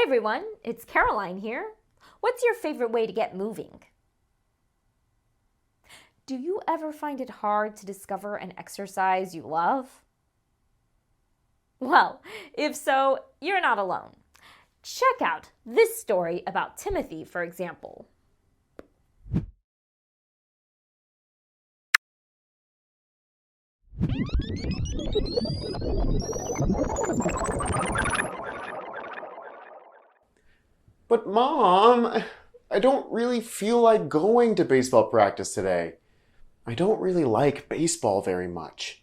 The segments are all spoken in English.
Hey everyone, it's Caroline here. What's your favorite way to get moving? Do you ever find it hard to discover an exercise you love? Well, if so, you're not alone. Check out this story about Timothy, for example. But Mom, I don't really feel like going to baseball practice today. I don't really like baseball very much.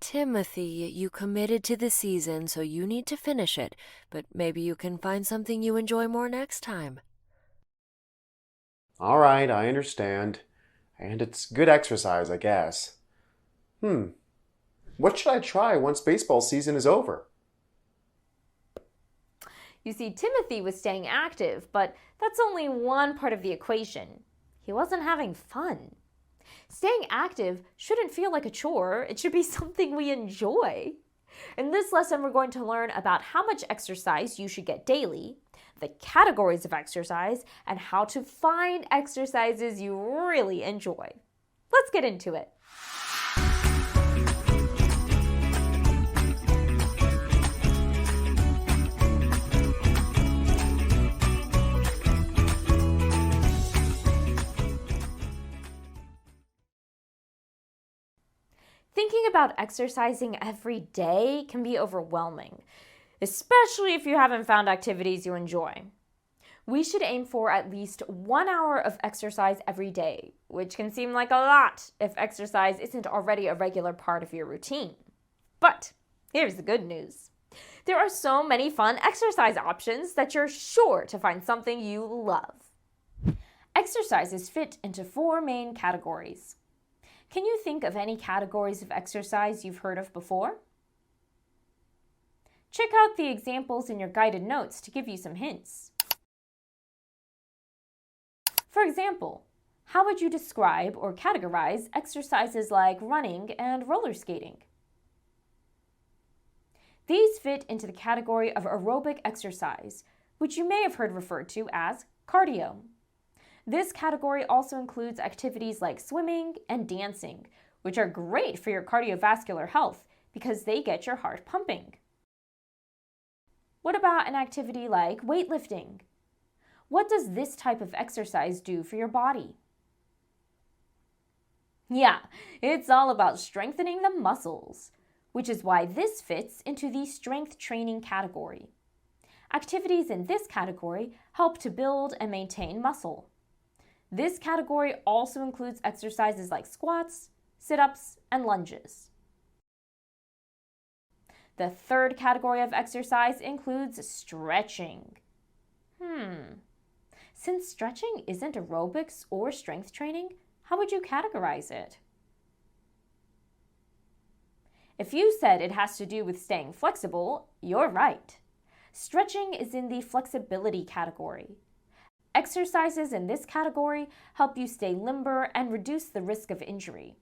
Timothy, you committed to the season, so you need to finish it, but maybe you can find something you enjoy more next time. All right, I understand. And it's good exercise, I guess. What should I try once baseball season is over? You see, Timothy was staying active, but that's only one part of the equation. He wasn't having fun. Staying active shouldn't feel like a chore. It should be something we enjoy. In this lesson, we're going to learn about how much exercise you should get daily, the categories of exercise, and how to find exercises you really enjoy. Let's get into it. Thinking about exercising every day can be overwhelming, especially if you haven't found activities you enjoy. We should aim for at least 1 hour of exercise every day, which can seem like a lot if exercise isn't already a regular part of your routine. But here's the good news. There are so many fun exercise options that you're sure to find something you love. Exercises fit into 4 main categories. Can you think of any categories of exercise you've heard of before? Check out the examples in your guided notes to give you some hints. For example, how would you describe or categorize exercises like running and roller skating? These fit into the category of aerobic exercise, which you may have heard referred to as cardio. This category also includes activities like swimming and dancing, which are great for your cardiovascular health because they get your heart pumping. What about an activity like weightlifting? What does this type of exercise do for your body? Yeah, it's all about strengthening the muscles, which is why this fits into the strength training category. Activities in this category help to build and maintain muscle. This category also includes exercises like squats, sit-ups, and lunges. The third category of exercise includes stretching. Since stretching isn't aerobics or strength training, how would you categorize it? If you said it has to do with staying flexible, you're right. Stretching is in the flexibility category. Exercises in this category help you stay limber and reduce the risk of injury.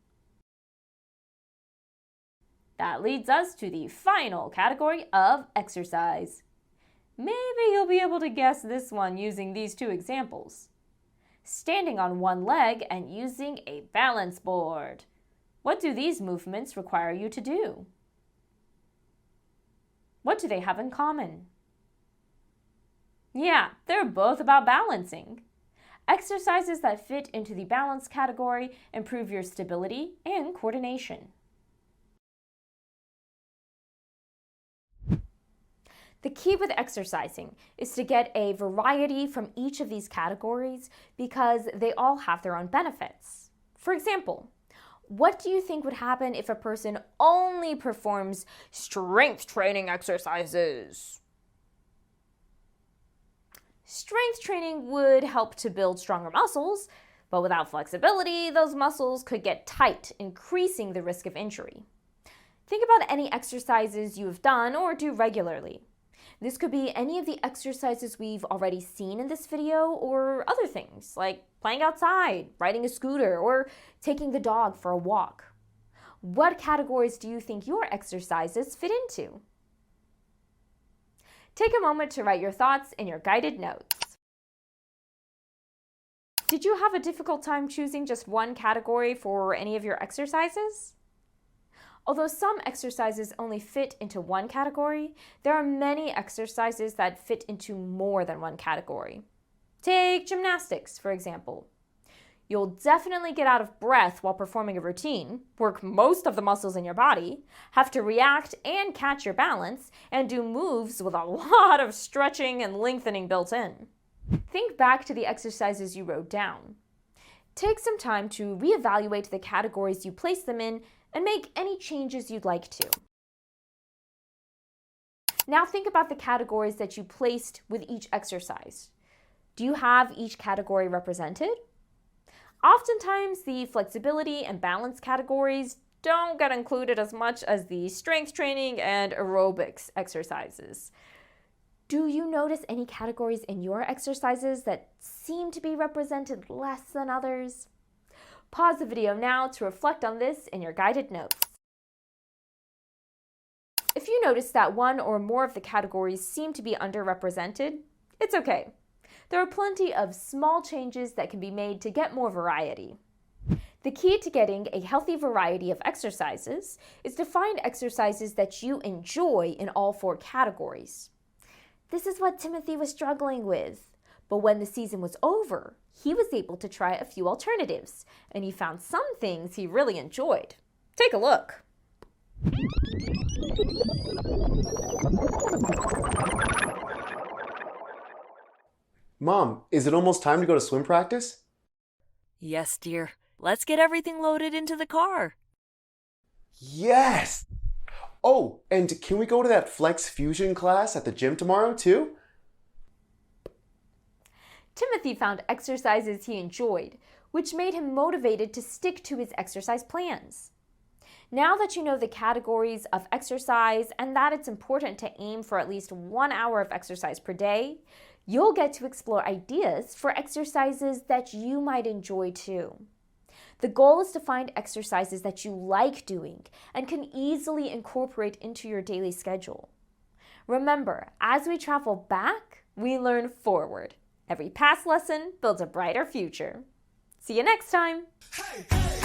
That leads us to the final category of exercise. Maybe you'll be able to guess this one using these 2 examples. Standing on one leg and using a balance board. What do these movements require you to do? What do they have in common? Yeah, they're both about balancing. Exercises that fit into the balance category improve your stability and coordination. The key with exercising is to get a variety from each of these categories because they all have their own benefits. For example, what do you think would happen if a person only performs strength training exercises? Strength training would help to build stronger muscles, but without flexibility, those muscles could get tight, increasing the risk of injury. Think about any exercises you have done or do regularly. This could be any of the exercises we've already seen in this video or other things like playing outside, riding a scooter, or taking the dog for a walk. What categories do you think your exercises fit into? Take a moment to write your thoughts in your guided notes. Did you have a difficult time choosing just one category for any of your exercises? Although some exercises only fit into one category, there are many exercises that fit into more than one category. Take gymnastics, for example. You'll definitely get out of breath while performing a routine, work most of the muscles in your body, have to react and catch your balance, and do moves with a lot of stretching and lengthening built in. Think back to the exercises you wrote down. Take some time to reevaluate the categories you place them in and make any changes you'd like to. Now think about the categories that you placed with each exercise. Do you have each category represented? Oftentimes, the flexibility and balance categories don't get included as much as the strength training and aerobics exercises. Do you notice any categories in your exercises that seem to be represented less than others? Pause the video now to reflect on this in your guided notes. If you notice that one or more of the categories seem to be underrepresented, it's okay. There are plenty of small changes that can be made to get more variety. The key to getting a healthy variety of exercises is to find exercises that you enjoy in all 4 categories. This is what Timothy was struggling with. But when the season was over, he was able to try a few alternatives, and he found some things he really enjoyed. Take a look. Mom, is it almost time to go to swim practice? Yes, dear. Let's get everything loaded into the car. Yes! Oh, and can we go to that Flex Fusion class at the gym tomorrow, too? Timothy found exercises he enjoyed, which made him motivated to stick to his exercise plans. Now that you know the categories of exercise and that it's important to aim for at least 1 hour of exercise per day, you'll get to explore ideas for exercises that you might enjoy too. The goal is to find exercises that you like doing and can easily incorporate into your daily schedule. Remember, as we travel back, we learn forward. Every past lesson builds a brighter future. See you next time. Hey, hey.